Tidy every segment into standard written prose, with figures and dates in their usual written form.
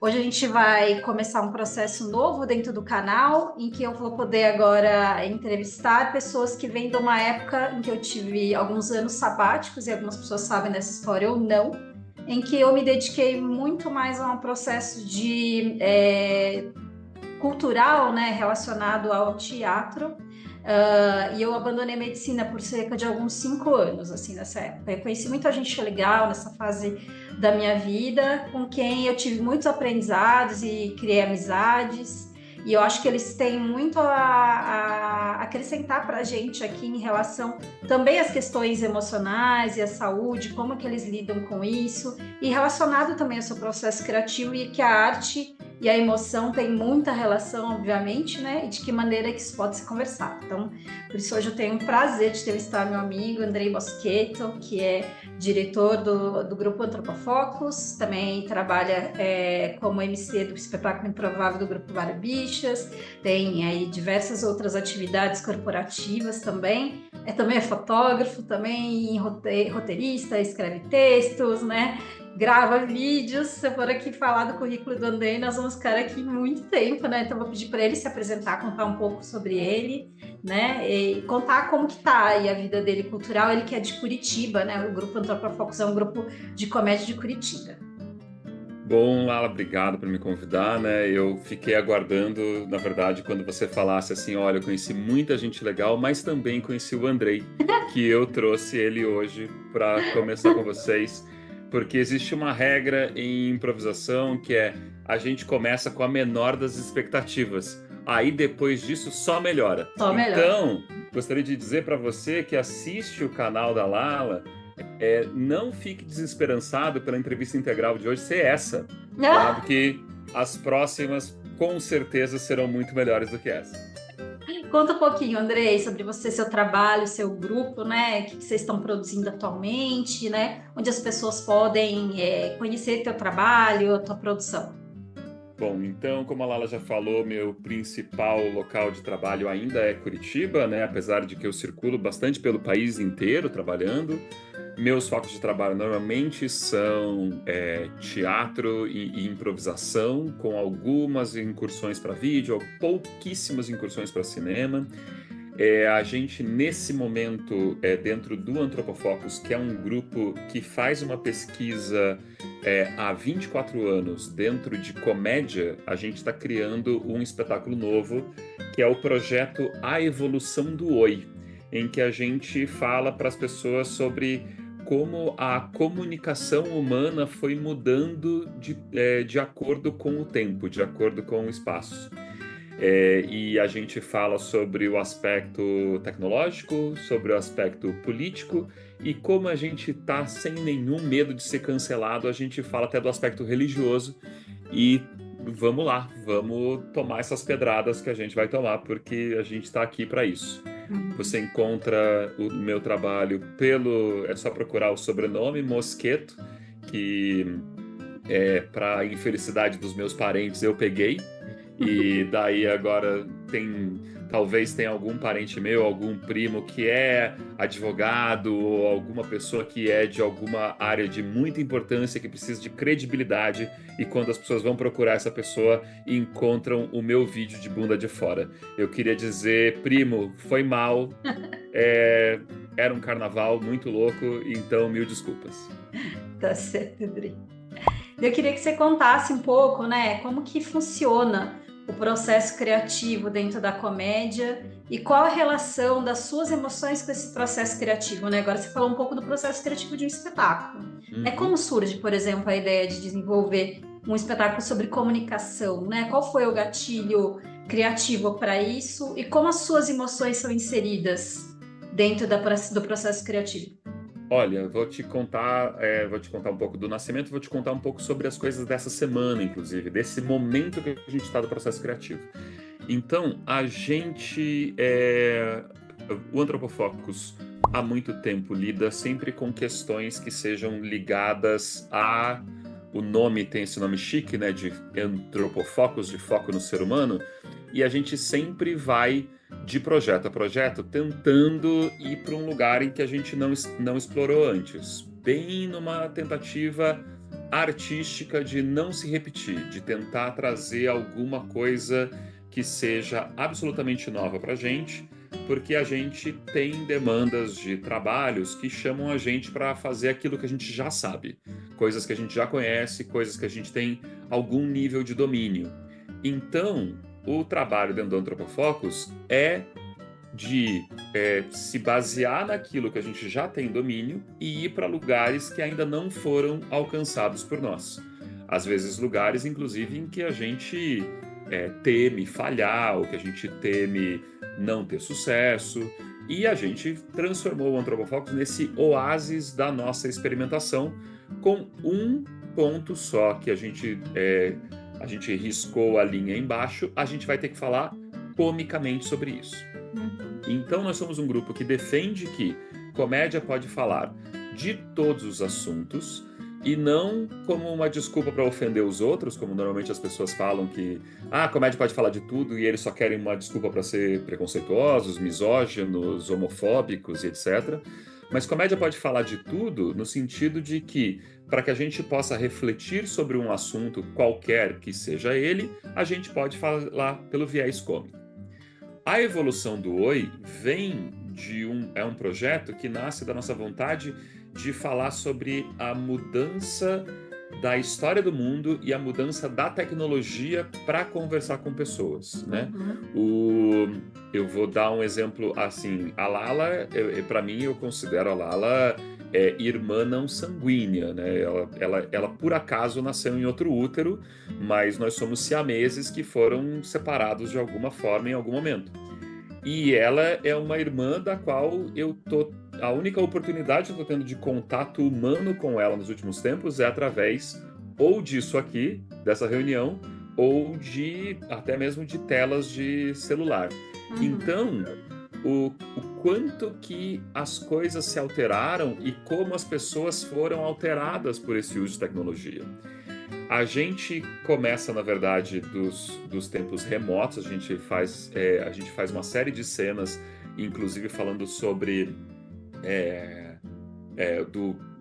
Hoje a gente vai começar um processo novo dentro do canal, em que eu vou poder agora entrevistar pessoas que vêm de uma época em que eu tive alguns anos sabáticos, e algumas pessoas sabem dessa história ou não, em que eu me dediquei muito mais a um processo de cultural, né, relacionado ao teatro. E eu abandonei a medicina por cerca de alguns 5 anos, assim, nessa época. Eu conheci muita gente legal nessa fase da minha vida, com quem eu tive muitos aprendizados e criei amizades. E eu acho que eles têm muito a acrescentar para a gente aqui em relação também às questões emocionais e à saúde, como que eles lidam com isso, e relacionado também ao seu processo criativo e que a arte e a emoção tem muita relação, obviamente, né? E de que maneira que isso pode ser conversado. Então, por isso hoje eu tenho o prazer de entrevistar meu amigo Andrei Boschetto, que é diretor do Grupo Antropofocus, também trabalha como MC do espetáculo improvável do Grupo Barbichas, tem aí diversas outras atividades corporativas também. Também é fotógrafo, também roteirista, escreve textos, né? Grava vídeos. Se eu for aqui falar do currículo do Andrei, nós vamos ficar aqui muito tempo, né? Então, vou pedir para ele se apresentar, contar um pouco sobre ele, né? E contar como que tá aí a vida dele cultural. Ele que é de Curitiba, né? O Grupo Antropofocus é um grupo de comédia de Curitiba. Bom, Lala, obrigado por me convidar, né? Eu fiquei aguardando, na verdade, quando você falasse assim, olha, eu conheci muita gente legal, mas também conheci o Andrei, que eu trouxe ele hoje para conversar com vocês, porque existe uma regra em improvisação que é a gente começa com a menor das expectativas. Aí depois disso só melhora. Só melhor. Então, gostaria de dizer para você que assiste o canal da Lala, não fique desesperançado pela entrevista integral de hoje ser essa, tá? Ah, Porque as próximas com certeza serão muito melhores do que essa. conta um pouquinho, Andrei, sobre você, seu trabalho, seu grupo, né? O que vocês estão produzindo atualmente, né? Onde as pessoas podem conhecer teu trabalho, a tua produção. Bom, então, como a Lala já falou, meu principal local de trabalho ainda é Curitiba, né? Apesar de que eu circulo bastante pelo país inteiro trabalhando. Meus focos de trabalho normalmente são teatro e improvisação, com algumas incursões para vídeo, ou pouquíssimas incursões para cinema. A gente, nesse momento, dentro do Antropofocus, que é um grupo que faz uma pesquisa há 24 anos dentro de comédia, a gente está criando um espetáculo novo, que é o projeto A Evolução do Oi, em que a gente fala para as pessoas sobre como a comunicação humana foi mudando de acordo com o tempo, de acordo com o espaço. E a gente fala sobre o aspecto tecnológico, sobre o aspecto político e como a gente está sem nenhum medo de ser cancelado, a gente fala até do aspecto religioso e vamos lá, vamos tomar essas pedradas que a gente vai tomar, porque a gente está aqui para isso. Você encontra o meu trabalho é só procurar o sobrenome Mosqueto, que para infelicidade dos meus parentes eu peguei. E daí agora talvez tenha algum parente meu, algum primo que é advogado ou alguma pessoa que é de alguma área de muita importância que precisa de credibilidade e quando as pessoas vão procurar essa pessoa encontram o meu vídeo de bunda de fora. Eu queria dizer, primo, foi mal, era um carnaval muito louco, então mil desculpas. Tá certo, Andrei. Eu queria que você contasse um pouco, né, como que funciona o processo criativo dentro da comédia e qual a relação das suas emoções com esse processo criativo, né? Agora você falou um pouco do processo criativo de um espetáculo, né? Como Uhum. surge, por exemplo, a ideia de desenvolver um espetáculo sobre comunicação, né? Qual foi o gatilho criativo para isso e como as suas emoções são inseridas dentro do processo criativo? Olha, vou te contar um pouco do nascimento, vou te contar um pouco sobre as coisas dessa semana, inclusive, desse momento que a gente está do processo criativo. Então, o Antropofocus, há muito tempo lida sempre com questões que sejam ligadas a, o nome tem esse nome chique, né, de Antropofocus, de foco no ser humano, e a gente sempre vai de projeto a projeto, tentando ir para um lugar em que a gente não explorou antes. Bem numa tentativa artística de não se repetir, de tentar trazer alguma coisa que seja absolutamente nova para a gente, porque a gente tem demandas de trabalhos que chamam a gente para fazer aquilo que a gente já sabe, coisas que a gente já conhece, coisas que a gente tem algum nível de domínio. Então, o trabalho dentro do Antropofocus é de se basear naquilo que a gente já tem domínio e ir para lugares que ainda não foram alcançados por nós. Às vezes lugares, inclusive, em que a gente teme falhar, ou que a gente teme não ter sucesso, e a gente transformou o Antropofocus nesse oásis da nossa experimentação, com um ponto só que a gente riscou a linha embaixo, a gente vai ter que falar comicamente sobre isso. Então, nós somos um grupo que defende que comédia pode falar de todos os assuntos e não como uma desculpa para ofender os outros, como normalmente as pessoas falam que a comédia pode falar de tudo e eles só querem uma desculpa para ser preconceituosos, misóginos, homofóbicos e etc. Mas comédia pode falar de tudo no sentido de que, para que a gente possa refletir sobre um assunto qualquer que seja ele, a gente pode falar pelo viés cômico. A evolução do Oi vem de um projeto que nasce da nossa vontade de falar sobre a mudança da história do mundo e a mudança da tecnologia para conversar com pessoas, né? Eu vou dar um exemplo assim, a Lala, para mim, eu considero a Lala irmã não sanguínea, né? Ela por acaso nasceu em outro útero, mas nós somos siameses que foram separados de alguma forma em algum momento. E ela é uma irmã da qual a única oportunidade que eu estou tendo de contato humano com ela nos últimos tempos é através ou disso aqui, dessa reunião, ou até mesmo de telas de celular. Então, o quanto que as coisas se alteraram e como as pessoas foram alteradas por esse uso de tecnologia. A gente começa, na verdade, dos tempos remotos, a gente faz uma série de cenas, inclusive falando sobre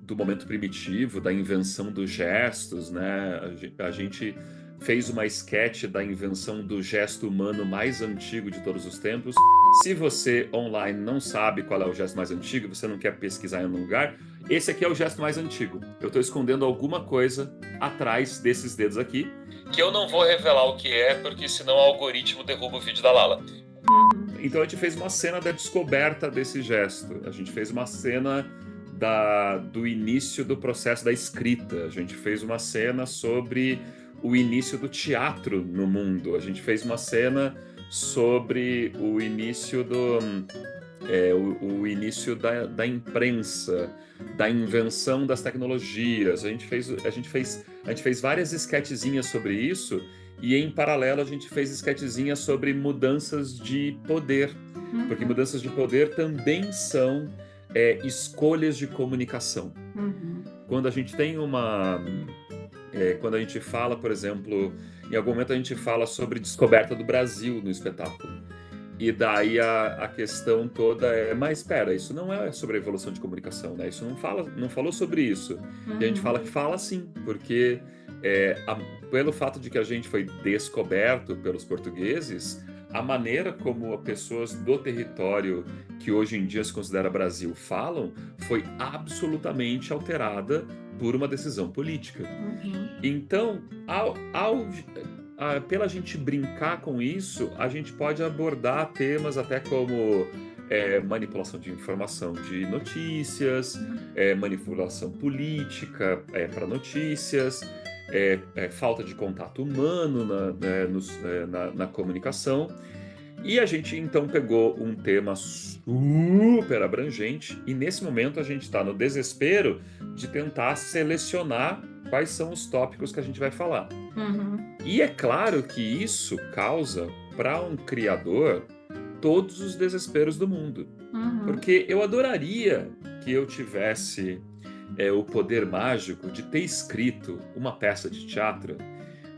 do momento primitivo, da invenção dos gestos, né? A gente fez uma sketch da invenção do gesto humano mais antigo de todos os tempos. Se você online não sabe qual é o gesto mais antigo, você não quer pesquisar em algum lugar, esse aqui é o gesto mais antigo. Eu estou escondendo alguma coisa atrás desses dedos aqui, que eu não vou revelar o que é, porque senão o algoritmo derruba o vídeo da Lala. Então a gente fez uma cena da descoberta desse gesto. A gente fez uma cena do início do processo da escrita. A gente fez uma cena sobre o início do teatro no mundo. A gente fez uma cena sobre o início o início da imprensa, da invenção das tecnologias. A gente fez várias esquetezinhas sobre isso e, em paralelo, a gente fez esquetezinhas sobre mudanças de poder, porque mudanças de poder também são escolhas de comunicação. Quando a gente tem quando a gente fala, por exemplo, em algum momento a gente fala sobre descoberta do Brasil no espetáculo. E daí a questão toda mas espera, isso não é sobre a evolução de comunicação, né? Isso não falou sobre isso. E a gente fala que fala sim, porque pelo fato de que a gente foi descoberto pelos portugueses, a maneira como as pessoas do território que hoje em dia se considera Brasil falam foi absolutamente alterada por uma decisão política. Então, pela gente brincar com isso, a gente pode abordar temas até como manipulação de informação de notícias, manipulação política para notícias, falta de contato humano na comunicação. E a gente então pegou um tema super abrangente e nesse momento a gente está no desespero de tentar selecionar quais são os tópicos que a gente vai falar. E é claro que isso causa para um criador todos os desesperos do mundo. Porque eu adoraria que eu tivesse o poder mágico de ter escrito uma peça de teatro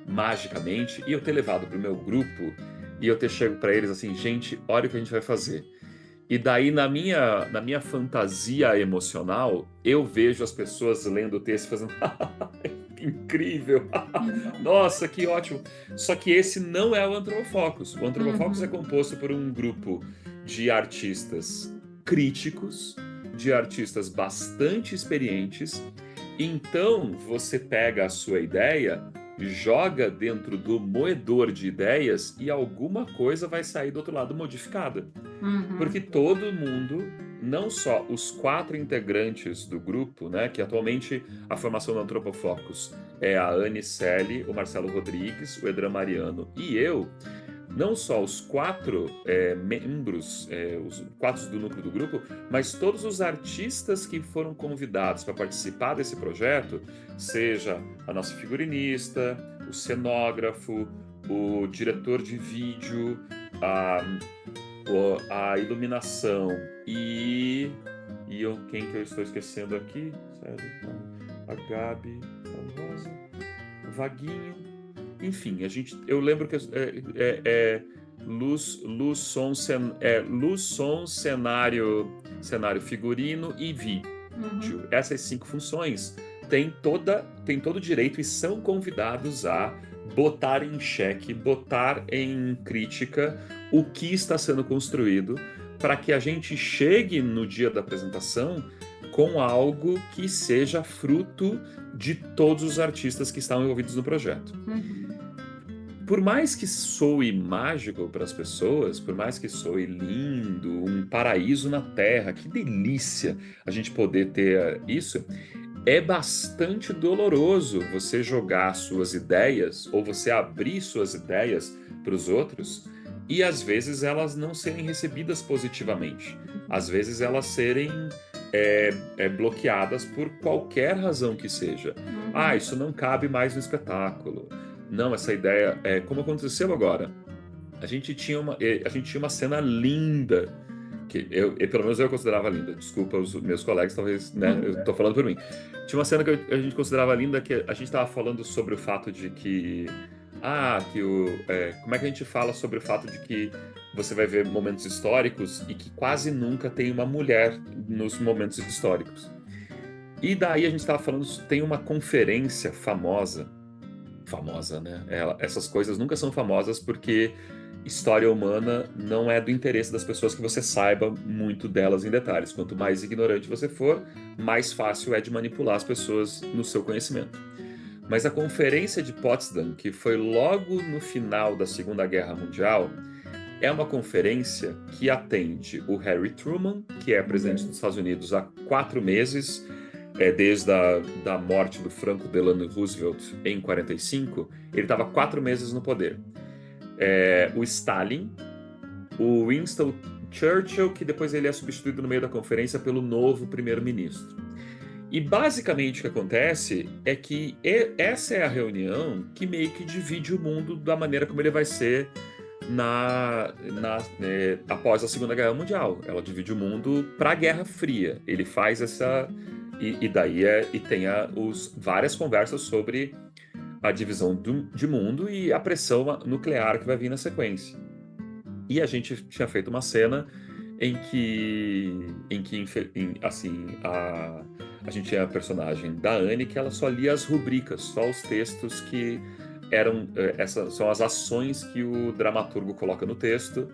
magicamente e eu ter levado para o meu grupo e eu ter chego para eles assim, gente, olha o que a gente vai fazer. E daí, na minha fantasia emocional, eu vejo as pessoas lendo o texto e fazendo incrível. Uhum. Nossa, que ótimo. Só que esse não é o Antropofocus. O Antropofocus é Uhum. composto por um grupo de artistas críticos, de artistas bastante experientes. Então, você pega a sua ideia, joga dentro do moedor de ideias e alguma coisa vai sair do outro lado modificada. Porque Uhum. todo mundo, não só os 4 integrantes do grupo, né, que atualmente a formação do Antropofocus é a Anne Selle, o Marcelo Rodrigues, o Edran Mariano e eu, não só os 4 membros, os 4 do núcleo do grupo, mas todos os artistas que foram convidados para participar desse projeto, seja a nossa figurinista, o cenógrafo, o diretor de vídeo, a a iluminação quem que eu estou esquecendo aqui? Sério, a Gabi, a Rosa, o Vaguinho, enfim, eu lembro que luz, som, cenário figurino e vídeo. Uhum. Essas 5 funções têm todo o direito e são convidados a botar em xeque, botar em crítica o que está sendo construído para que a gente chegue no dia da apresentação com algo que seja fruto de todos os artistas que estão envolvidos no projeto. Uhum. Por mais que soe mágico para as pessoas, por mais que soe lindo, um paraíso na Terra, que delícia a gente poder ter isso, é bastante doloroso você jogar suas ideias ou você abrir suas ideias para os outros e às vezes elas não serem recebidas positivamente. Às vezes elas serem bloqueadas por qualquer razão que seja. Ah, Uhum. isso não cabe mais no espetáculo. Não, essa ideia como aconteceu agora. A gente tinha uma cena linda que pelo menos eu considerava linda. Desculpa os meus colegas, talvez, né? Eu tô falando por mim. Tinha uma cena que a gente considerava linda que a gente estava falando sobre o fato de que como é que a gente fala sobre o fato de que você vai ver momentos históricos e que quase nunca tem uma mulher nos momentos históricos. E daí a gente estava falando, tem uma conferência famosa, né? Essas coisas nunca são famosas porque história humana não é do interesse das pessoas que você saiba muito delas em detalhes. Quanto mais ignorante você for, mais fácil é de manipular as pessoas no seu conhecimento. Mas a Conferência de Potsdam, que foi logo no final da Segunda Guerra Mundial, é uma conferência que atende o Harry Truman, que é presidente dos Estados Unidos há 4 meses, desde a morte do Franklin Delano Roosevelt em 45, ele estava 4 meses no poder. O Stalin, o Winston Churchill, que depois ele é substituído no meio da conferência pelo novo primeiro-ministro. E basicamente o que acontece é que essa é a reunião que meio que divide o mundo da maneira como ele vai ser após a Segunda Guerra Mundial. Ela divide o mundo para a Guerra Fria. Ele faz essa. E daí tem várias conversas sobre a divisão de mundo e a pressão nuclear que vai vir na sequência. E a gente tinha feito uma cena em que assim, a gente tinha a personagem da Anne que ela só lia as rubricas, só os textos que eram, essas são as ações que o dramaturgo coloca no texto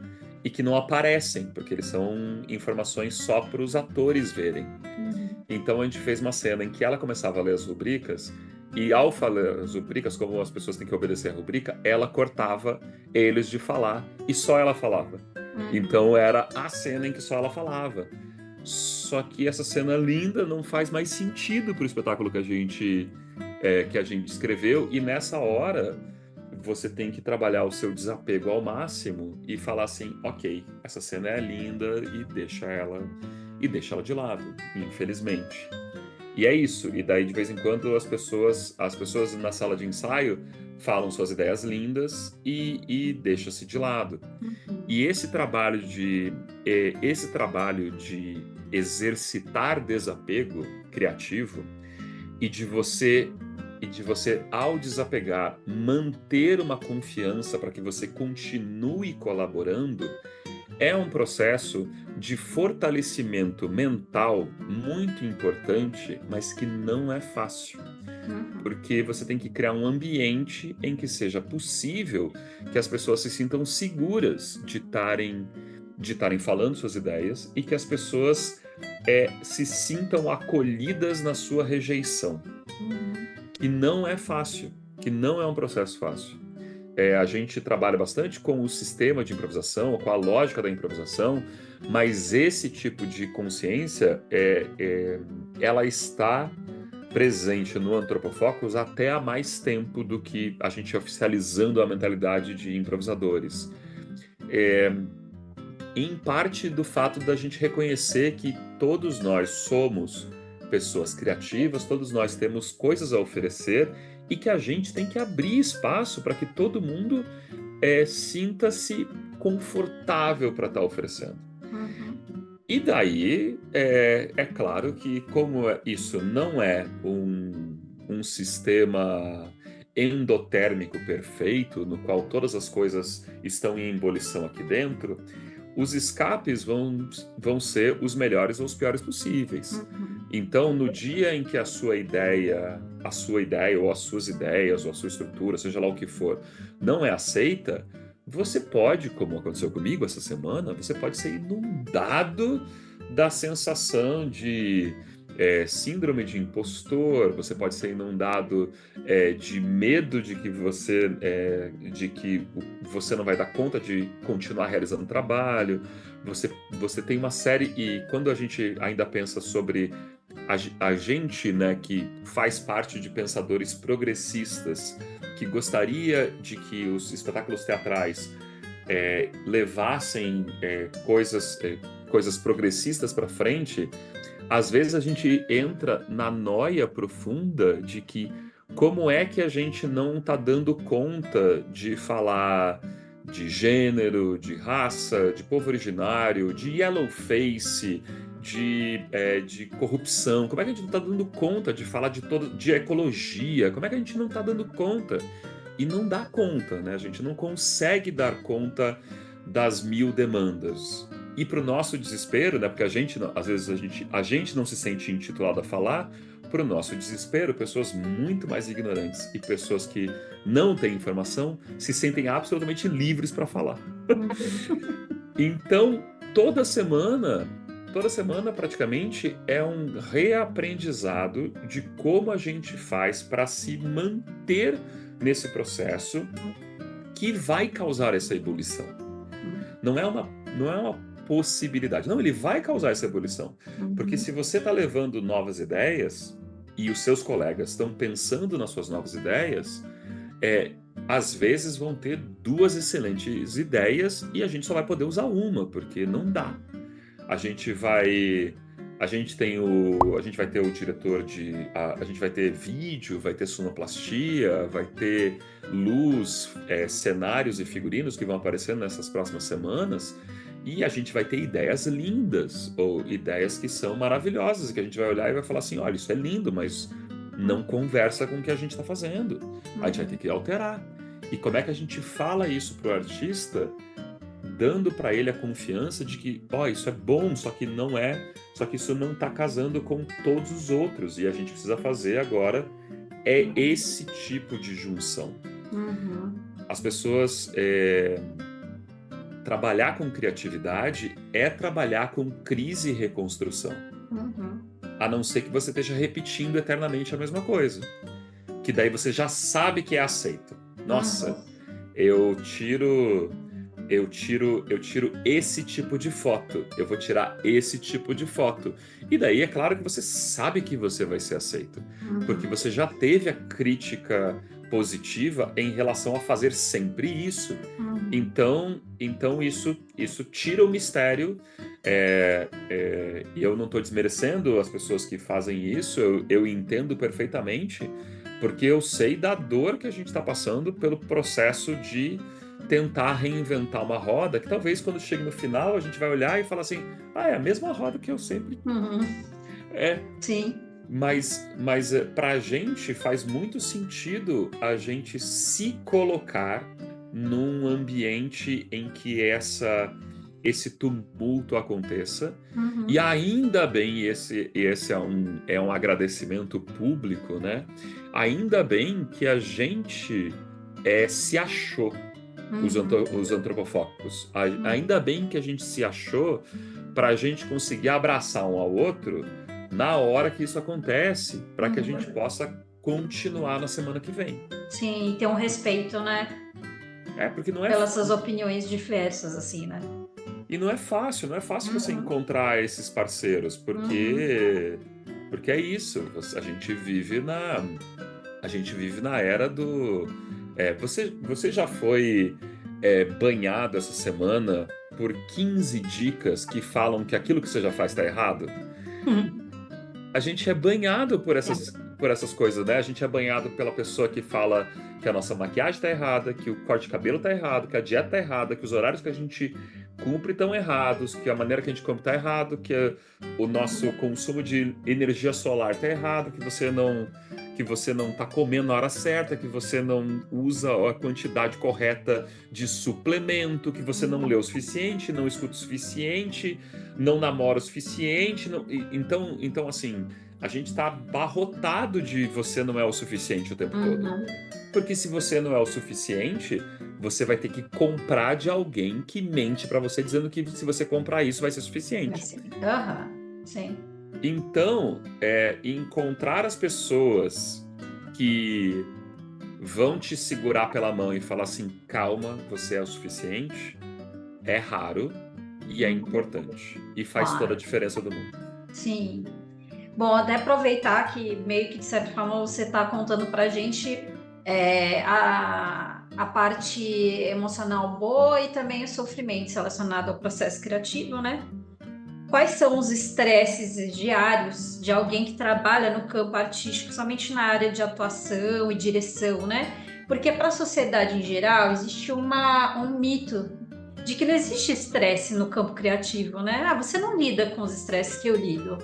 e que não aparecem, porque eles são informações só para os atores verem. Uhum. Então a gente fez uma cena em que ela começava a ler as rubricas e ao falar as rubricas, como as pessoas têm que obedecer a rubrica, ela cortava eles de falar e só ela falava. Uhum. Então era a cena em que só ela falava. Só que essa cena linda não faz mais sentido para o espetáculo que a gente escreveu e nessa hora você tem que trabalhar o seu desapego ao máximo e falar assim, ok, essa cena é linda e deixa ela de lado, infelizmente. E é isso. E daí, de vez em quando, as pessoas na sala de ensaio falam suas ideias lindas e deixam-se de lado. Uhum. E esse trabalho de exercitar desapego criativo e de você, ao desapegar, manter uma confiança para que você continue colaborando, é um processo de fortalecimento mental muito importante, mas que não é fácil. Uhum. Porque você tem que criar um ambiente em que seja possível que as pessoas se sintam seguras de estarem falando suas ideias e que as pessoas se sintam acolhidas na sua rejeição, Uhum. que não é fácil, que não é um processo fácil. A gente trabalha bastante com o sistema de improvisação, com a lógica da improvisação, mas esse tipo de consciência, ela está presente no Antropofocus até há mais tempo do que a gente oficializando a mentalidade de improvisadores. Em parte do fato da gente reconhecer que todos nós somos pessoas criativas, todos nós temos coisas a oferecer e que a gente tem que abrir espaço para que todo mundo sinta-se confortável para estar oferecendo. Uhum. E daí, é claro que como isso não é um sistema endotérmico perfeito, no qual todas as coisas estão em ebulição aqui dentro, os escapes vão ser os melhores ou os piores possíveis. Uhum. Então, no dia em que a sua ideia ou as suas ideias ou a sua estrutura, seja lá o que for, não é aceita, você pode, como aconteceu comigo essa semana, você pode ser inundado da sensação de síndrome de impostor, você pode ser inundado de medo de que você não vai dar conta de continuar realizando o trabalho. Você tem uma série, e quando a gente ainda pensa sobre a gente, né, que faz parte de pensadores progressistas, que gostaria de que os espetáculos teatrais levassem coisas progressistas para frente, às vezes a gente entra na noia profunda de que como é que a gente não está dando conta de falar de gênero, de raça, de povo originário, de yellowface, de corrupção. Como é que a gente não está dando conta de falar de ecologia? Como é que a gente não está dando conta? E não dá conta, né? A gente não consegue dar conta das mil demandas. E para o nosso desespero, né? Porque às vezes a gente não se sente intitulado a falar, para o nosso desespero, pessoas muito mais ignorantes e pessoas que não têm informação se sentem absolutamente livres para falar. Então, toda semana praticamente é um reaprendizado de como a gente faz para se manter nesse processo que vai causar essa ebulição. Não é uma possibilidade. Não, ele vai causar essa ebulição. Porque se você está levando novas ideias e os seus colegas estão pensando nas suas novas ideias, às vezes vão ter duas excelentes ideias e a gente só vai poder usar uma, porque não dá. A gente vai ter o diretor a gente vai ter vídeo, vai ter sonoplastia, vai ter luz, cenários e figurinos que vão aparecendo nessas próximas semanas, e a gente vai ter ideias lindas, ou ideias que são maravilhosas, que a gente vai olhar e vai falar assim, olha, isso é lindo, mas não conversa com o que a gente está fazendo. A gente vai ter que alterar. E como é que a gente fala isso para o artista, dando para ele a confiança de que, isso é bom, só que isso não está casando com todos os outros, e a gente precisa fazer agora esse tipo de junção. As pessoas trabalhar com criatividade é trabalhar com crise e reconstrução. A não ser que você esteja repetindo eternamente a mesma coisa, que daí você já sabe que é aceito. Nossa, eu tiro esse tipo de foto, eu vou tirar esse tipo de foto. E daí é claro que você sabe que você vai ser aceito, porque você já teve a crítica positiva em relação a fazer sempre isso. Então isso tira o mistério, e eu não estou desmerecendo as pessoas que fazem isso, eu entendo perfeitamente, porque eu sei da dor que a gente está passando pelo processo de tentar reinventar uma roda, que talvez quando chegue no final a gente vai olhar e falar assim, é a mesma roda que eu sempre... Sim. Mas para a gente faz muito sentido a gente se colocar num ambiente em que esse tumulto aconteça. Uhum. E ainda bem, esse é um agradecimento público, né? Ainda bem que a gente se achou, Uhum. os antropofóbicos. Uhum. Ainda bem que a gente se achou para a gente conseguir abraçar um ao outro na hora que isso acontece, para que a gente Uhum. possa continuar na semana que vem. Sim, ter um respeito, né? Porque Pelas suas opiniões diversas, assim, né? e não é fácil você Uhum. encontrar esses parceiros, Uhum. porque é isso, a gente vive na era do você já foi banhado essa semana por 15 dicas que falam que aquilo que você já faz está errado? A gente é banhado por essas coisas, né? A gente é banhado pela pessoa que fala que a nossa maquiagem tá errada, que o corte de cabelo tá errado, que a dieta tá errada, que os horários que a gente cumpre estão errados, que a maneira que a gente come tá errado, o nosso consumo de energia solar tá errado, que você não tá comendo na hora certa, que você não usa a quantidade correta de suplemento, que você não lê o suficiente, não escuta o suficiente, não namora o suficiente. Então, assim, a gente está abarrotado de você não é o suficiente o tempo todo. Uhum. Porque se você não é o suficiente, você vai ter que comprar de alguém que mente para você dizendo que se você comprar isso vai ser suficiente. Assim. Aham. Sim. Então, encontrar as pessoas que vão te segurar pela mão e falar assim, calma, você é o suficiente, é raro e é Uhum. importante. E faz toda a Claro. diferença do mundo. Sim. Bom, até aproveitar que meio que de certa forma você está contando para a gente a parte emocional boa e também os sofrimentos relacionados ao processo criativo, né? Quais são os estresses diários de alguém que trabalha no campo artístico, somente na área de atuação e direção, né? Porque para a sociedade em geral existe um mito de que não existe estresse no campo criativo, né? Ah, você não lida com os estresses que eu lido,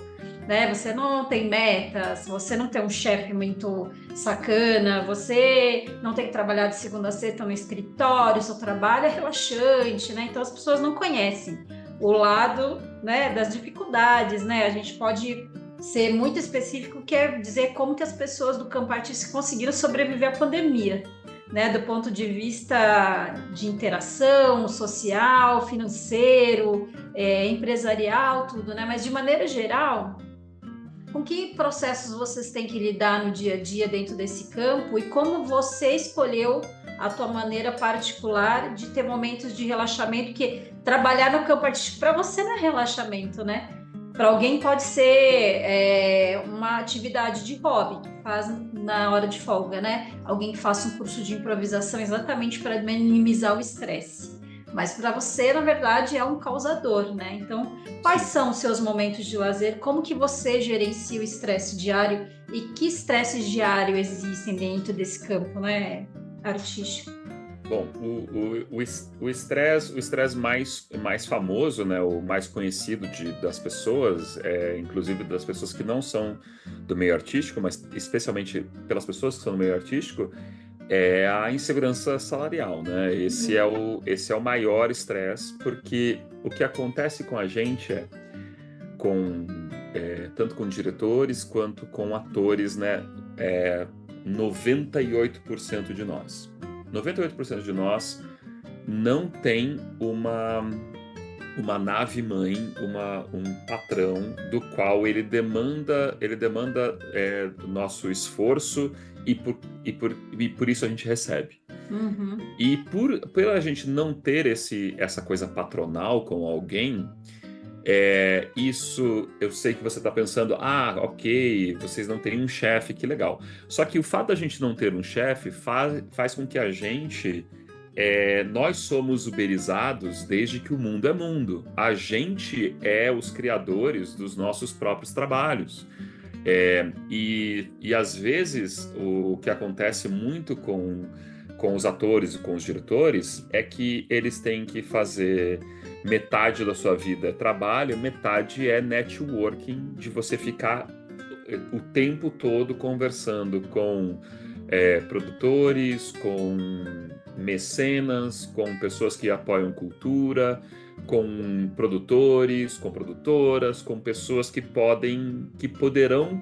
né? Você não tem metas, você não tem um chefe muito sacana, você não tem que trabalhar de segunda a sexta no escritório, seu trabalho é relaxante, né? Então as pessoas não conhecem o lado, né, das dificuldades, né? A gente pode ser muito específico, quer dizer como que as pessoas do campo artístico conseguiram sobreviver à pandemia, né? Do ponto de vista de interação social, financeiro, empresarial, tudo, né? Mas de maneira geral, com que processos vocês têm que lidar no dia a dia dentro desse campo e como você escolheu a tua maneira particular de ter momentos de relaxamento, que trabalhar no campo artístico para você não é relaxamento, né? Para alguém pode ser uma atividade de hobby, que faz na hora de folga, né? Alguém que faça um curso de improvisação exatamente para minimizar o estresse. Mas para você, na verdade, é um causador, né? Então, quais Sim. são os seus momentos de lazer? Como que você gerencia o estresse diário? E que estresses diários existem dentro desse campo, né, artístico? Bom, o estresse mais famoso, né, o mais conhecido das pessoas, inclusive das pessoas que não são do meio artístico, mas especialmente pelas pessoas que são do meio artístico, é a insegurança salarial, né? Esse é o maior estresse, porque o que acontece com a gente com tanto com diretores quanto com atores, né? 98% de nós. 98% de nós não tem uma nave-mãe, um patrão do qual ele demanda do nosso esforço e por isso a gente recebe. Uhum. E por a gente não ter essa coisa patronal com alguém, isso eu sei que você está pensando, ok, vocês não têm um chefe, que legal. Só que o fato da gente não ter um chefe faz com que a gente nós somos uberizados desde que o mundo é mundo. A gente é os criadores dos nossos próprios trabalhos. E às vezes o que acontece muito com os atores e com os diretores é que eles têm que fazer metade da sua vida é trabalho, metade é networking, de você ficar o tempo todo conversando com produtores, com mecenas, com pessoas que apoiam cultura, com produtores, com produtoras, com pessoas que poderão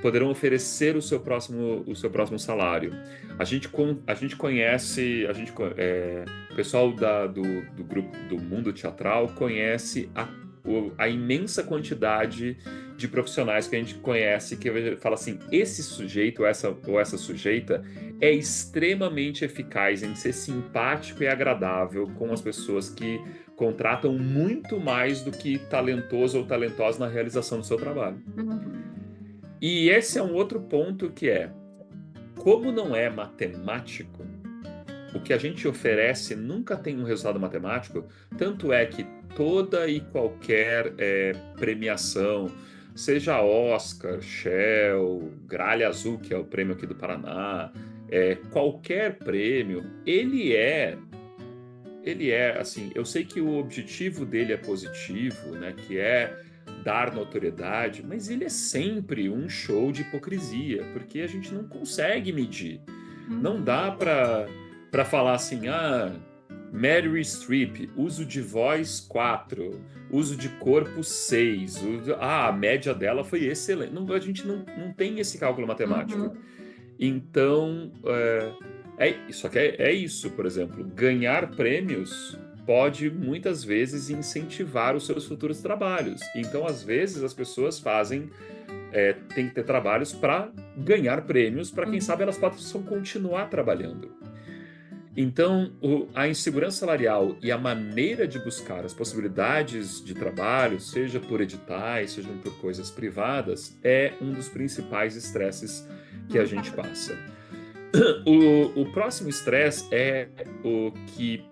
poderão oferecer o seu próximo salário. A gente conhece, o pessoal do grupo do mundo teatral conhece a imensa quantidade de profissionais que a gente conhece que fala assim, esse sujeito ou essa sujeita é extremamente eficaz em ser simpático e agradável com as pessoas que contratam muito mais do que talentoso ou talentosa na realização do seu trabalho. E esse é um outro ponto que como não é matemático, o que a gente oferece nunca tem um resultado matemático, tanto é que toda e qualquer premiação, seja Oscar, Shell, Gralha Azul, que é o prêmio aqui do Paraná, qualquer prêmio, ele é assim, eu sei que o objetivo dele é positivo, né, que é dar notoriedade, mas ele é sempre um show de hipocrisia, porque a gente não consegue medir. Não dá para falar assim, Meryl Streep, uso de voz 4, uso de corpo 6, a média dela foi excelente. Não, a gente não tem esse cálculo matemático. Então, só que é isso, por exemplo, ganhar prêmios pode muitas vezes incentivar os seus futuros trabalhos. Então, às vezes, as pessoas tem que ter trabalhos para ganhar prêmios, para quem sabe elas possam continuar trabalhando. Então, a insegurança salarial e a maneira de buscar as possibilidades de trabalho, seja por editais, seja por coisas privadas, é um dos principais estresses que a gente passa. O próximo estresse é o que,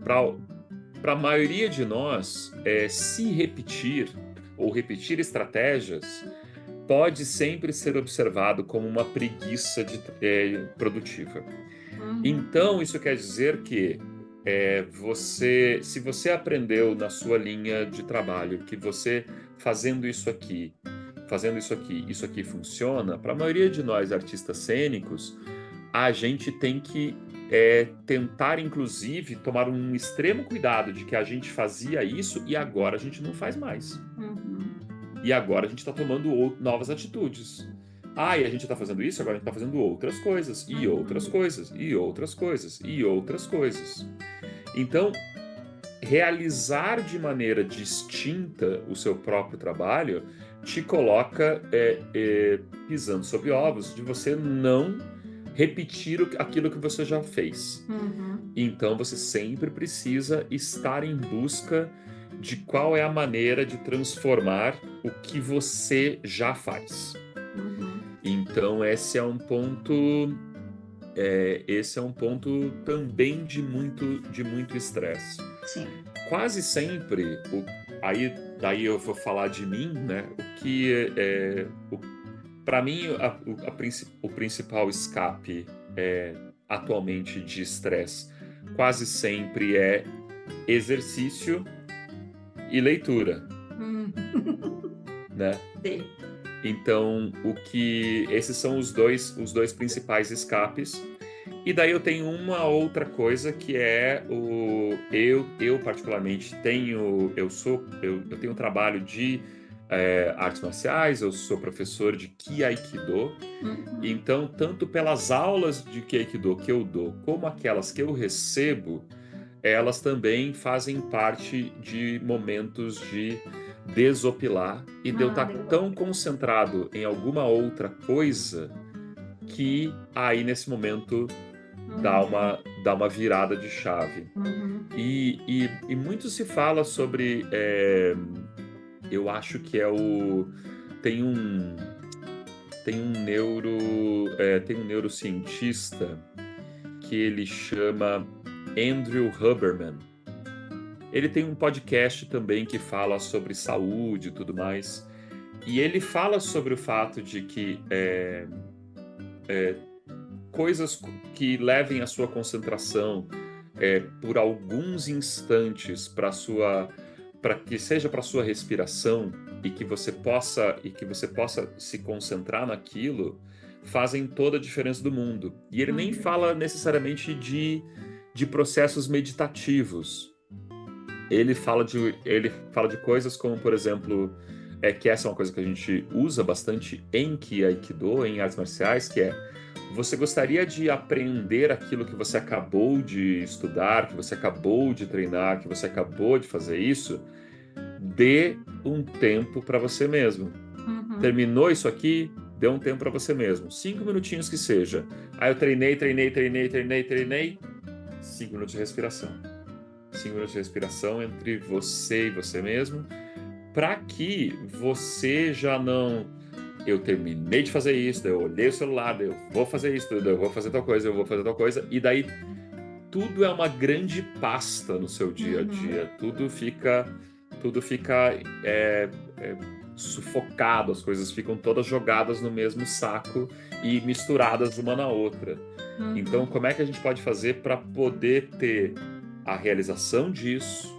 para a maioria de nós, se repetir ou repetir estratégias pode sempre ser observado como uma preguiça produtiva. Então, isso quer dizer que se você aprendeu na sua linha de trabalho que você fazendo isso aqui funciona, para a maioria de nós artistas cênicos, a gente tem que tentar, inclusive, tomar um extremo cuidado de que a gente fazia isso e agora a gente não faz mais. E agora a gente está tomando novas atitudes. E a gente está fazendo isso, agora a gente está fazendo outras coisas, e outras coisas, e outras coisas, e outras coisas. Então, realizar de maneira distinta o seu próprio trabalho te coloca pisando sobre ovos de você não repetir aquilo que você já fez. Então, você sempre precisa estar em busca de qual é a maneira de transformar o que você já faz. Então, esse é um ponto também de muito estresse. Sim. Quase sempre, daí eu vou falar de mim, né? Para mim, o principal escape atualmente de estresse quase sempre é exercício e leitura, né? Sim. Então, esses são os dois principais escapes. E daí eu tenho uma outra coisa que eu particularmente eu tenho um trabalho de artes marciais, eu sou professor de Ki Aikido. Então, tanto pelas aulas de Ki Aikido que eu dou, como aquelas que eu recebo, elas também fazem parte de momentos de desopilar e de eu estar tão concentrado em alguma outra coisa que aí nesse momento dá uma virada de chave. E muito se fala sobre eu acho que tem um neurocientista que ele chama Andrew Huberman. Ele tem um podcast também que fala sobre saúde e tudo mais. E ele fala sobre o fato de que coisas que levem a sua concentração por alguns instantes para que seja para sua respiração e que você possa se concentrar naquilo, fazem toda a diferença do mundo. E ele nem fala necessariamente de de processos meditativos. Ele fala de coisas como, por exemplo, que essa é uma coisa que a gente usa bastante em Aikido, em artes marciais, que é: você gostaria de aprender aquilo que você acabou de estudar, que você acabou de treinar, que você acabou de fazer isso? Dê um tempo para você mesmo. Uhum. Terminou isso aqui? Dê um tempo para você mesmo. 5 minutinhos que seja. Aí eu treinei. 5 minutos de respiração. 5 minutos de respiração entre você e você mesmo, para que você já não... Eu terminei de fazer isso, daí eu olhei o celular, daí eu vou fazer isso, daí eu vou fazer tal coisa, eu vou fazer tal coisa, e daí tudo é uma grande pasta no seu dia a Uhum. dia. Tudo fica sufocado, as coisas ficam todas jogadas no mesmo saco e misturadas uma na outra. Então, Uhum. como é que a gente pode fazer para poder ter a realização disso?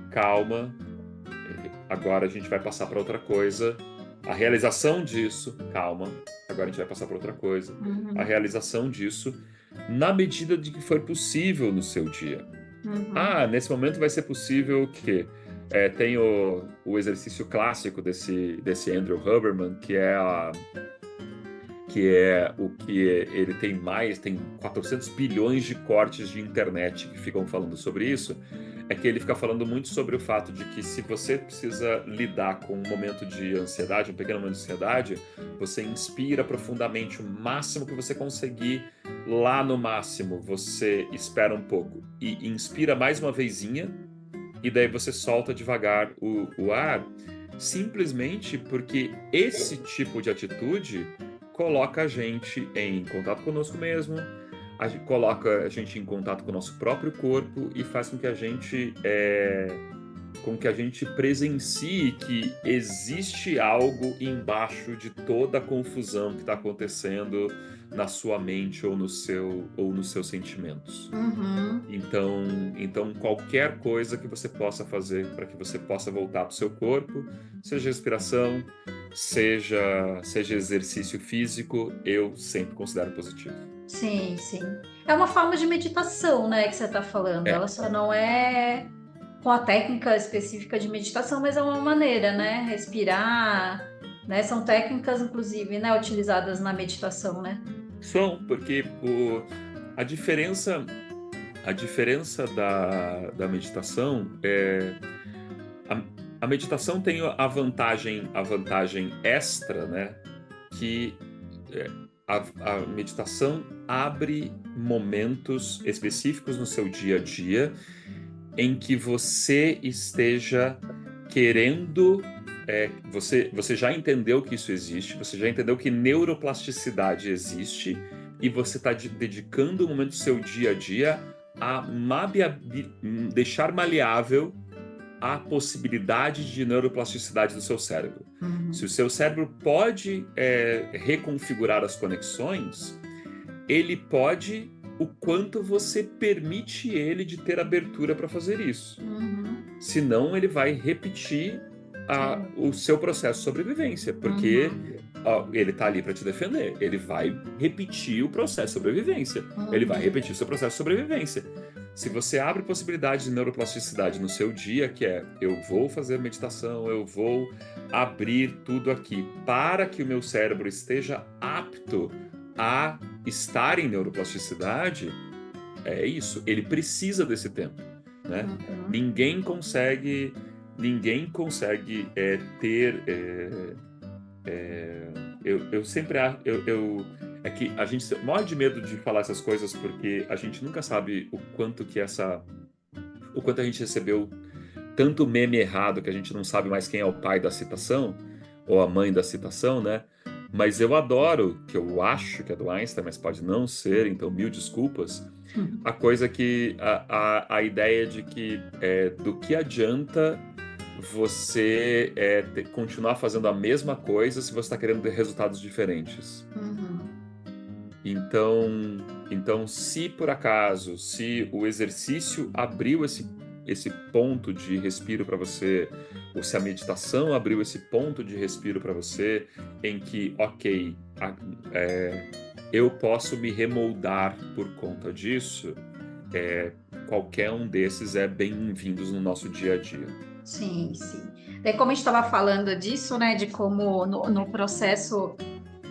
Calma, agora a gente vai passar para outra coisa. A realização disso, calma, agora a gente vai passar para outra coisa. A Uhum. realização disso, na medida de que for possível no seu dia. Uhum. Nesse momento vai ser possível que tem o exercício clássico desse Andrew Huberman, que é o que ele tem 400 bilhões de cortes de internet que ficam falando sobre isso. É que ele fica falando muito sobre o fato de que, se você precisa lidar com um momento de ansiedade, um pequeno momento de ansiedade, você inspira profundamente o máximo que você conseguir. Lá no máximo você espera um pouco e inspira mais uma vezinha, e daí você solta devagar o ar, simplesmente porque esse tipo de atitude coloca a gente em contato conosco mesmo, coloca a gente em contato com o nosso próprio corpo e faz com que a gente presencie que existe algo embaixo de toda a confusão que está acontecendo na sua mente ou nos seus sentimentos. Uhum. Então, qualquer coisa que você possa fazer para que você possa voltar para o seu corpo, seja respiração, seja exercício físico, eu sempre considero positivo. Sim, sim. É uma forma de meditação, né, que você está falando. É, Ela só não é com a técnica específica de meditação, mas é uma maneira, né? Respirar, né? São técnicas, inclusive, né, utilizadas na meditação, né? porque a diferença, a diferença da meditação a, a meditação tem a vantagem extra, né? Que é, a meditação abre momentos específicos no seu dia a dia em que você esteja querendo. Você já entendeu que isso existe, você já entendeu que neuroplasticidade existe, e você está dedicando um momento do seu dia a dia a deixar maleável a possibilidade de neuroplasticidade do seu cérebro. Se o Uhum. seu cérebro pode reconfigurar as conexões, ele pode o quanto você permite ele de ter abertura para fazer isso. Uhum. Senão, ele vai repetir Sim. o seu processo de sobrevivência, porque Uhum. ele está ali para te defender. Ele vai repetir o processo de sobrevivência. Ele vai Uhum. repetir o seu processo de sobrevivência. Se você abre possibilidades de neuroplasticidade no seu dia, que é: eu vou fazer meditação, eu vou abrir tudo aqui para que o meu cérebro esteja apto a estar em neuroplasticidade, é isso. Ele precisa desse tempo, né? Uhum. Ninguém consegue ter. Eu sempre acho. É que a gente morre de medo de falar essas coisas, porque a gente nunca sabe o quanto a gente recebeu tanto meme errado que a gente não sabe mais quem é o pai da citação ou a mãe da citação, né? Mas eu adoro, que eu acho que é do Einstein, mas pode não ser, então mil desculpas, a coisa que a ideia de que do que adianta você continuar fazendo a mesma coisa se você está querendo ter resultados diferentes. Uhum. Então, se por acaso, se o exercício abriu esse ponto de respiro para você, ou se a meditação abriu esse ponto de respiro para você, em que, ok, eu posso me remoldar por conta disso, qualquer um desses é bem-vindos no nosso dia a dia. Sim, sim. Daí, como a gente estava falando disso, né, de como no processo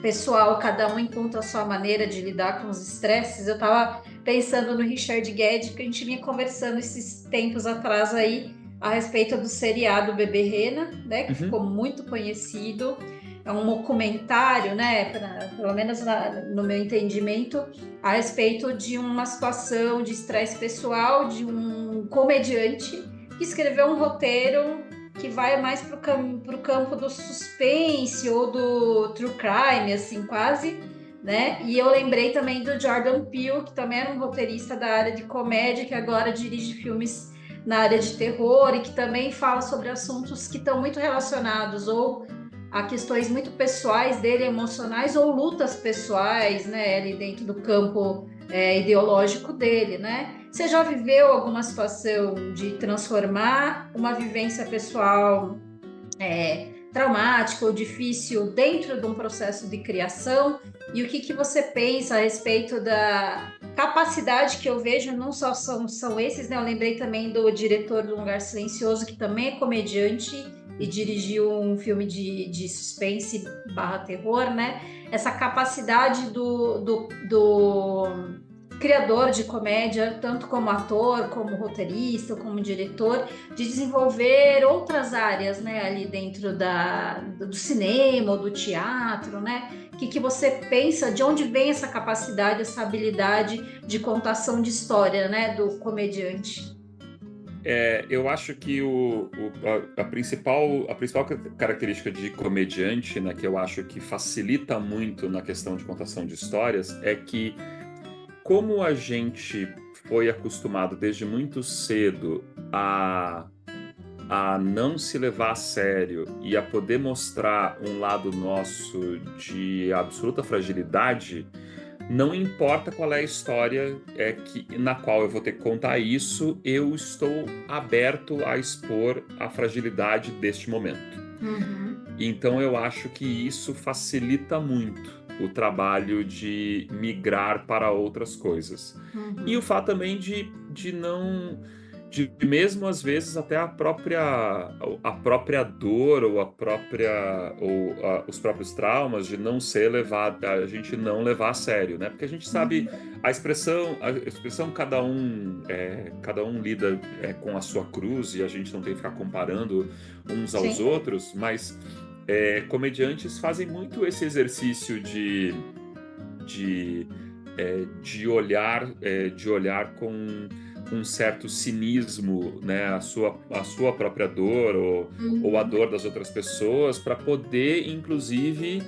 pessoal cada um encontra a sua maneira de lidar com os estresses, eu estava pensando no Richard Guedes, que a gente vinha conversando esses tempos atrás aí a respeito do seriado Bebê Rena, né, que ficou muito conhecido. É um documentário, né, pelo menos no meu entendimento, a respeito de uma situação de estresse pessoal de um comediante que escreveu um roteiro que vai mais pro campo do suspense ou do true crime, assim, quase, né? E eu lembrei também do Jordan Peele, que também era um roteirista da área de comédia, que agora dirige filmes na área de terror e que também fala sobre assuntos que estão muito relacionados ou a questões muito pessoais dele, emocionais, ou lutas pessoais, né, ali dentro do campo ideológico dele, né? Você já viveu alguma situação de transformar uma vivência pessoal traumática ou difícil dentro de um processo de criação? E o que você pensa a respeito da capacidade que eu vejo, não só são esses, né? Eu lembrei também do diretor do Lugar Silencioso, que também é comediante e dirigiu um filme de suspense barra terror, né? Essa capacidade do criador de comédia, tanto como ator, como roteirista, como diretor, de desenvolver outras áreas, né, ali dentro do cinema ou do teatro, né? O que você pensa, de onde vem essa capacidade, essa habilidade de contação de história, né, do comediante? Eu acho que a principal característica de comediante, né, que eu acho que facilita muito na questão de contação de histórias, é que, como a gente foi acostumado desde muito cedo a não se levar a sério e a poder mostrar um lado nosso de absoluta fragilidade, não importa qual é a história na qual eu vou ter que contar isso, eu estou aberto a expor a fragilidade deste momento. Uhum. Então eu acho que isso facilita muito o trabalho de migrar para outras coisas. Uhum. E o fato também de não... De mesmo às vezes até a própria dor ou os próprios traumas de não ser levado, a gente não levar a sério, né? Porque a gente sabe a expressão cada um lida com a sua cruz, e a gente não tem que ficar comparando uns aos Sim. outros, mas comediantes fazem muito esse exercício de olhar com um certo cinismo, né, a sua própria dor ou a dor das outras pessoas, para poder, inclusive,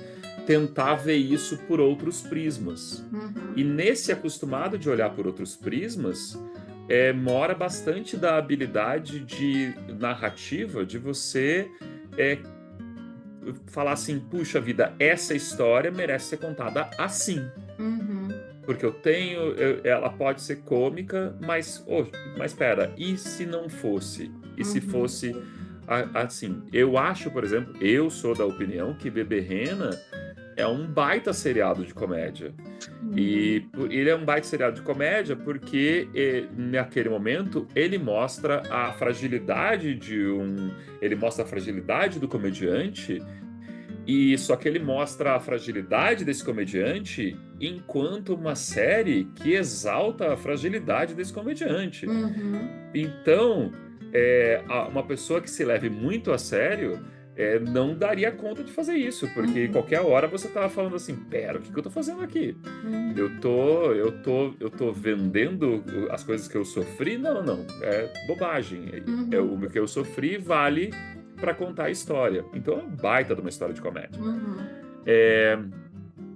tentar ver isso por outros prismas. E nesse acostumado de olhar por outros prismas, mora bastante da habilidade de narrativa, de você falar assim, puxa vida, essa história merece ser contada assim. Porque ela pode ser cômica, mas espera, e se não fosse? E se fosse assim? Eu acho, por exemplo, eu sou da opinião que Bebê Rena é um baita seriado de comédia. E ele é um baita seriado de comédia porque naquele momento ele mostra a fragilidade ele mostra a fragilidade do comediante. E só que ele mostra a fragilidade desse comediante enquanto uma série que exalta a fragilidade desse comediante. Então, uma pessoa que se leve muito a sério não daria conta de fazer isso, porque qualquer hora você tava falando assim, pera, o que eu tô fazendo aqui? Eu tô vendendo as coisas que eu sofri? Não, é bobagem. O que eu sofri vale para contar a história. Então é um baita de uma história de comédia.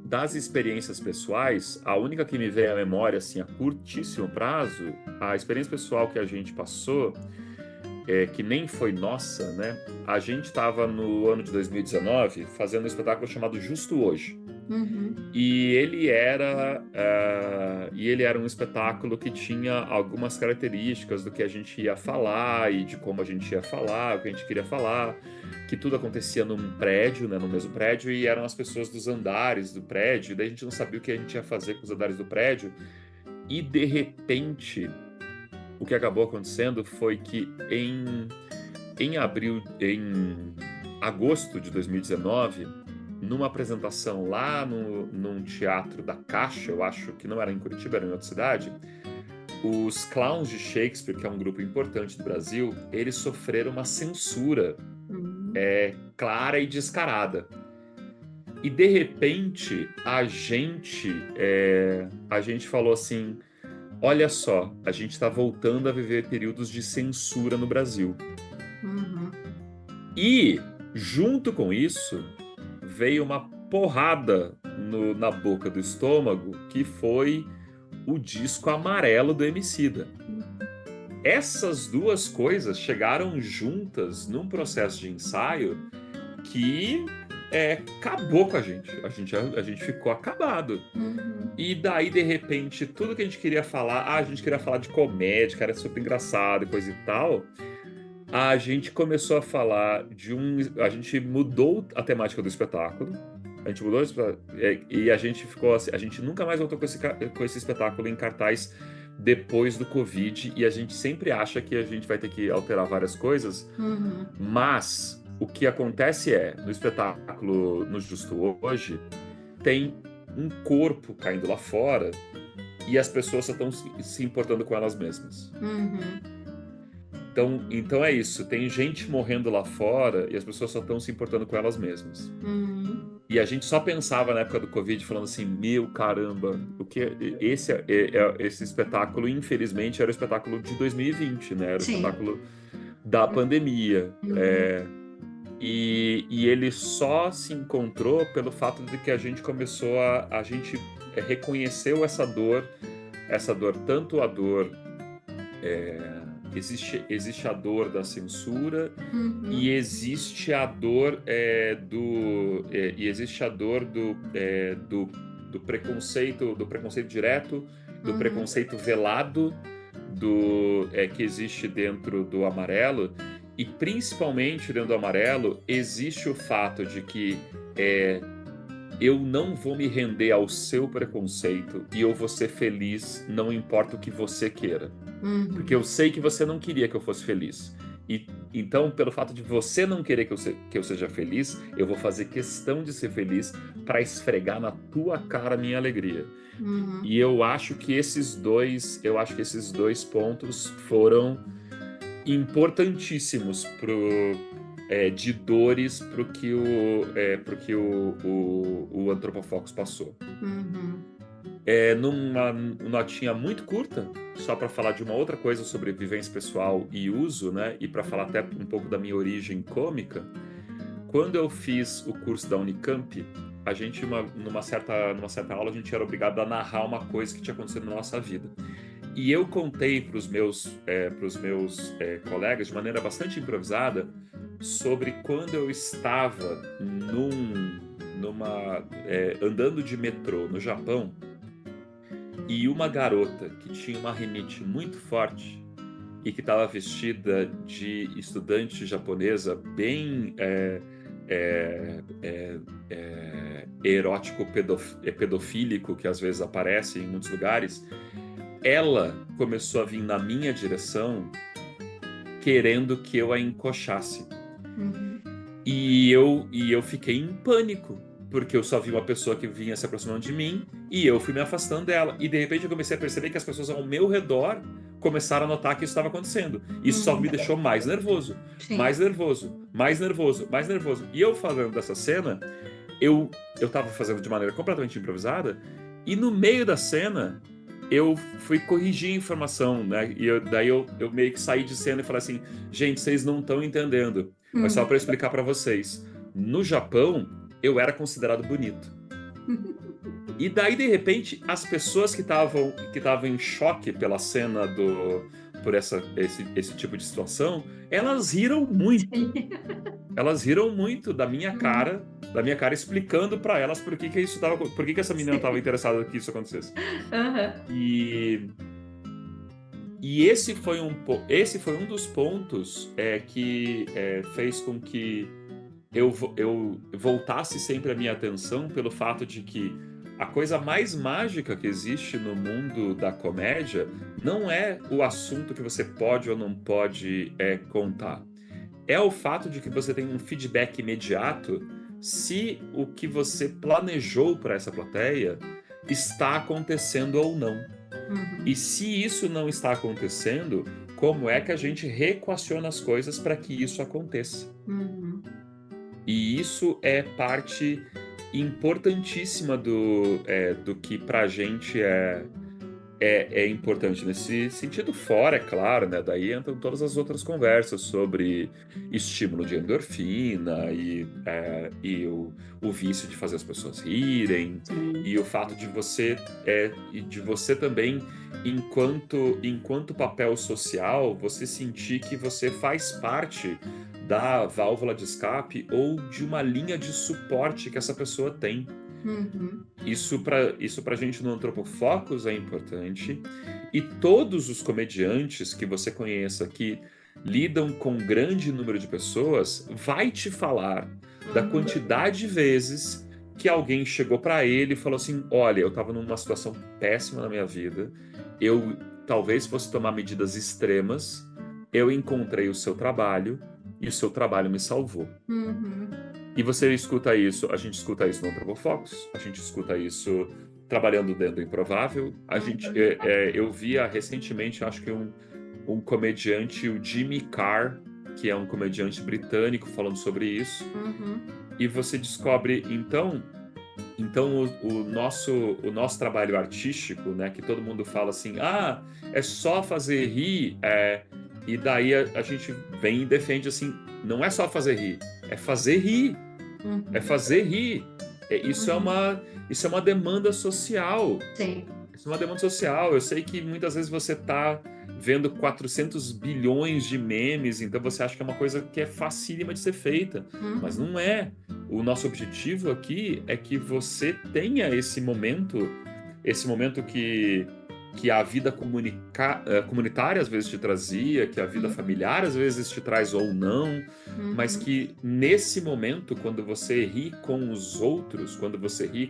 Das experiências pessoais, a única que me veio à memória, assim, a curtíssimo prazo, a experiência pessoal que a gente passou, que nem foi nossa, né? A gente estava no ano de 2019 fazendo um espetáculo chamado Justo Hoje. E ele era um espetáculo que tinha algumas características do que a gente ia falar e de como a gente ia falar, o que a gente queria falar, que tudo acontecia num prédio, né, no mesmo prédio, e eram as pessoas dos andares do prédio, e daí a gente não sabia o que a gente ia fazer com os andares do prédio. E de repente, o que acabou acontecendo foi que em agosto de 2019, numa apresentação lá num teatro da Caixa, eu acho que não era em Curitiba, era em outra cidade, os Clowns de Shakespeare, que é um grupo importante do Brasil, eles sofreram uma censura clara e descarada. E de repente a gente falou assim: olha só, a gente está voltando a viver períodos de censura no Brasil. Uhum. E junto com isso veio uma porrada na boca do estômago, que foi o disco amarelo do Emicida. Essas duas coisas chegaram juntas num processo de ensaio que acabou com a gente. A gente ficou acabado. Uhum. E daí, de repente, tudo que a gente queria falar, a gente queria falar de comédia, que era super engraçado e coisa e tal, a gente começou a falar a gente mudou a temática do espetáculo. A gente mudou e a gente ficou assim, a gente nunca mais voltou com esse espetáculo em cartaz depois do Covid, e a gente sempre acha que a gente vai ter que alterar várias coisas, mas o que acontece no espetáculo No Justo Hoje, tem um corpo caindo lá fora e as pessoas só estão se importando com elas mesmas. Então é isso, tem gente morrendo lá fora e as pessoas só estão se importando com elas mesmas. E a gente só pensava na época do Covid, falando assim: meu caramba, esse espetáculo, infelizmente, era o espetáculo de 2020, né? Era o espetáculo da pandemia. E ele só se encontrou pelo fato de que a gente começou a gente reconheceu essa dor, tanto a dor. Existe a dor da censura e existe a dor do preconceito direto, do preconceito velado que existe dentro do amarelo. E principalmente dentro do amarelo existe o fato de que eu não vou me render ao seu preconceito e eu vou ser feliz, não importa o que você queira. Porque eu sei que você não queria que eu fosse feliz. E então, pelo fato de você não querer que eu seja feliz, eu vou fazer questão de ser feliz para esfregar na tua cara a minha alegria. E eu acho que esses dois pontos foram importantíssimos de dores pro que o Antropofocus passou. Numa notinha muito curta, só para falar de uma outra coisa sobre vivência pessoal e uso, né? E para falar até um pouco da minha origem cômica. Quando eu fiz o curso da Unicamp, a gente, numa certa aula, a gente era obrigado a narrar uma coisa que tinha acontecido na nossa vida. E eu contei para os meus colegas, de maneira bastante improvisada, sobre quando eu estava andando de metrô no Japão, e uma garota que tinha uma rinite muito forte e que estava vestida de estudante japonesa bem erótico pedofílico, que às vezes aparece em muitos lugares, ela começou a vir na minha direção querendo que eu a encoxasse. E eu fiquei em pânico, porque eu só vi uma pessoa que vinha se aproximando de mim e eu fui me afastando dela. E de repente eu comecei a perceber que as pessoas ao meu redor começaram a notar que isso estava acontecendo. Isso só me deixou mais nervoso, mais nervoso, mais nervoso, mais nervoso. E eu falando dessa cena, eu estava fazendo de maneira completamente improvisada, e no meio da cena eu fui corrigir a informação, né? E daí eu meio que saí de cena e falei assim: gente, vocês não estão entendendo. Mas só para explicar para vocês, no Japão eu era considerado bonito. E daí, de repente, as pessoas que estavam em choque pela cena por esse tipo de situação, elas riram muito. Elas riram muito da minha cara, explicando para elas por que essa menina estava interessada que isso acontecesse. E esse foi um dos pontos que fez com que eu voltasse sempre a minha atenção pelo fato de que a coisa mais mágica que existe no mundo da comédia não é o assunto que você pode ou não pode contar. É o fato de que você tem um feedback imediato se o que você planejou para essa plateia está acontecendo ou não. E Uhum. se isso não está acontecendo, como é que a gente reequaciona as coisas para que isso aconteça? Uhum. E isso é parte importantíssima do que para a gente é importante nesse sentido, fora, é claro, né? Daí entram todas as outras conversas sobre estímulo de endorfina e o vício de fazer as pessoas rirem, Sim. e o fato de você também, enquanto papel social, você sentir que você faz parte da válvula de escape ou de uma linha de suporte que essa pessoa tem. Uhum. Isso para a gente no Antropofocus é importante. E todos os comediantes que você conheça que lidam com um grande número de pessoas, vai te falar da Uhum. quantidade de vezes que alguém chegou para ele e falou assim: Olha, eu estava numa situação péssima na minha vida, eu talvez fosse tomar medidas extremas, eu encontrei o seu trabalho e o seu trabalho me salvou. Uhum. E você escuta isso, a gente escuta isso no Antropofocus, a gente escuta isso trabalhando dentro do Improvável. Uhum. Eu via recentemente, acho que um comediante, o Jimmy Carr, que é um comediante britânico, falando sobre isso. Uhum. E você descobre, então o nosso trabalho artístico, né, que todo mundo fala assim, é só fazer rir, e daí a gente vem e defende assim, não é só fazer rir, é fazer rir. É Uhum. fazer rir. Isso é Uhum. uma demanda social. Sim. Isso é uma demanda social. Eu sei que muitas vezes você está vendo 400 bilhões de memes, então você acha que é uma coisa que é facílima de ser feita. Mas Uhum. não é. O nosso objetivo aqui é que você tenha esse momento que a vida comunitária às vezes te trazia, que a vida Uhum. familiar às vezes te traz ou não, mas Uhum. que nesse momento, quando você ri com os outros, quando você ri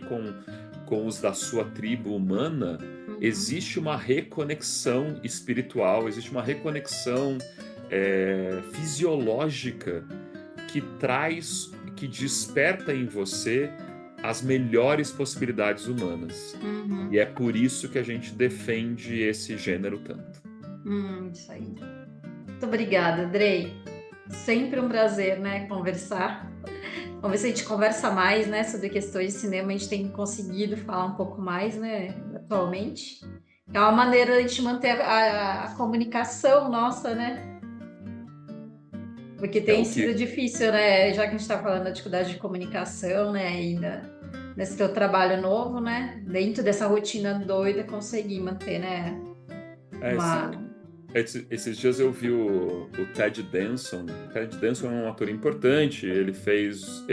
com os da sua tribo humana, Uhum. existe uma reconexão espiritual, existe uma reconexão fisiológica que desperta em você as melhores possibilidades humanas. E Uhum. é por isso que a gente defende esse gênero tanto. Isso aí. Muito obrigada, Drey. Sempre um prazer, né, conversar. Vamos ver se a gente conversa mais, né, sobre questões de cinema. A gente tem conseguido falar um pouco mais, né, atualmente. É uma maneira de manter a comunicação nossa, né? Porque É tem o sido que difícil, né? Já que a gente está falando da dificuldade de comunicação, né? Ainda nesse teu trabalho novo, né? Dentro dessa rotina doida, conseguir manter, né? é esse, Uma. esses dias eu vi o Ted Danson. O Ted Danson é um ator importante. Ele fez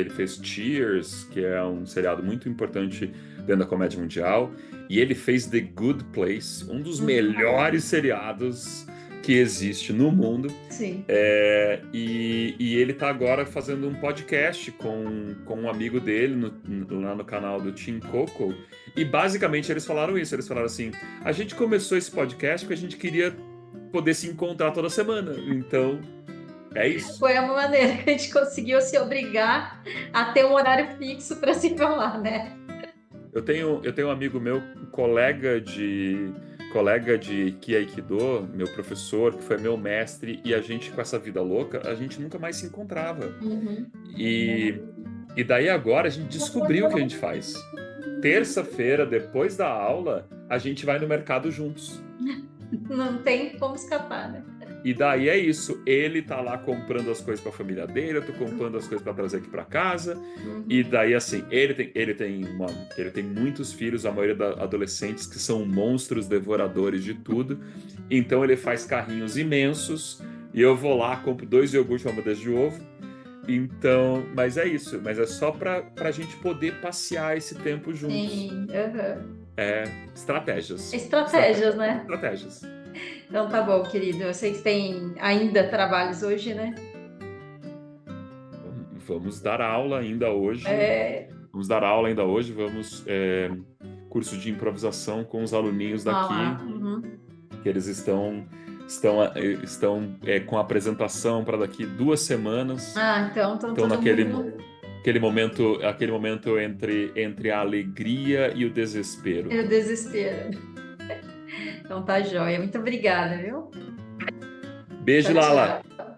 Cheers, que é um seriado muito importante dentro da comédia mundial, e ele fez The Good Place, um dos Uhum. melhores seriados que existe no mundo. Sim. E ele tá agora fazendo um podcast com um amigo dele lá no canal do Tim Coco. E basicamente eles falaram isso. Eles falaram assim: a gente começou esse podcast porque a gente queria poder se encontrar toda semana. Então, é isso. Foi uma maneira que a gente conseguiu se obrigar a ter um horário fixo para se falar, né? Eu tenho um amigo meu, colega de Kiaikido, meu professor, que foi meu mestre, e a gente, com essa vida louca, a gente nunca mais se encontrava. Uhum. E, e daí agora a gente descobriu o que a gente faz. Terça-feira, depois da aula, a gente vai no mercado juntos. Não tem como escapar, né? E daí é isso. Ele tá lá comprando as coisas para a família dele, eu tô comprando as coisas para trazer aqui para casa. E Uhum. daí assim, ele tem muitos filhos, a maioria adolescentes que são monstros devoradores de tudo. Então ele faz carrinhos imensos e eu vou lá, compro 2 iogurtes, uma bandeja de ovo. Então, mas é isso. Mas é só para a gente poder passear esse tempo juntos. Sim. Uhum. É, estratégias. Estratégias, né? Estratégias. Então tá bom, querido. Eu sei que tem ainda trabalhos hoje, né? Vamos dar aula ainda hoje. É, Vamos dar aula ainda hoje, vamos curso de improvisação com os aluninhos daqui, Uhum. que eles estão com a apresentação para daqui 2 semanas. Então Estão todo naquele mundo... aquele momento entre a alegria e o desespero. E o desespero. Então tá joia. Muito obrigada, viu? Beijo, Tchau, Lala. tchau.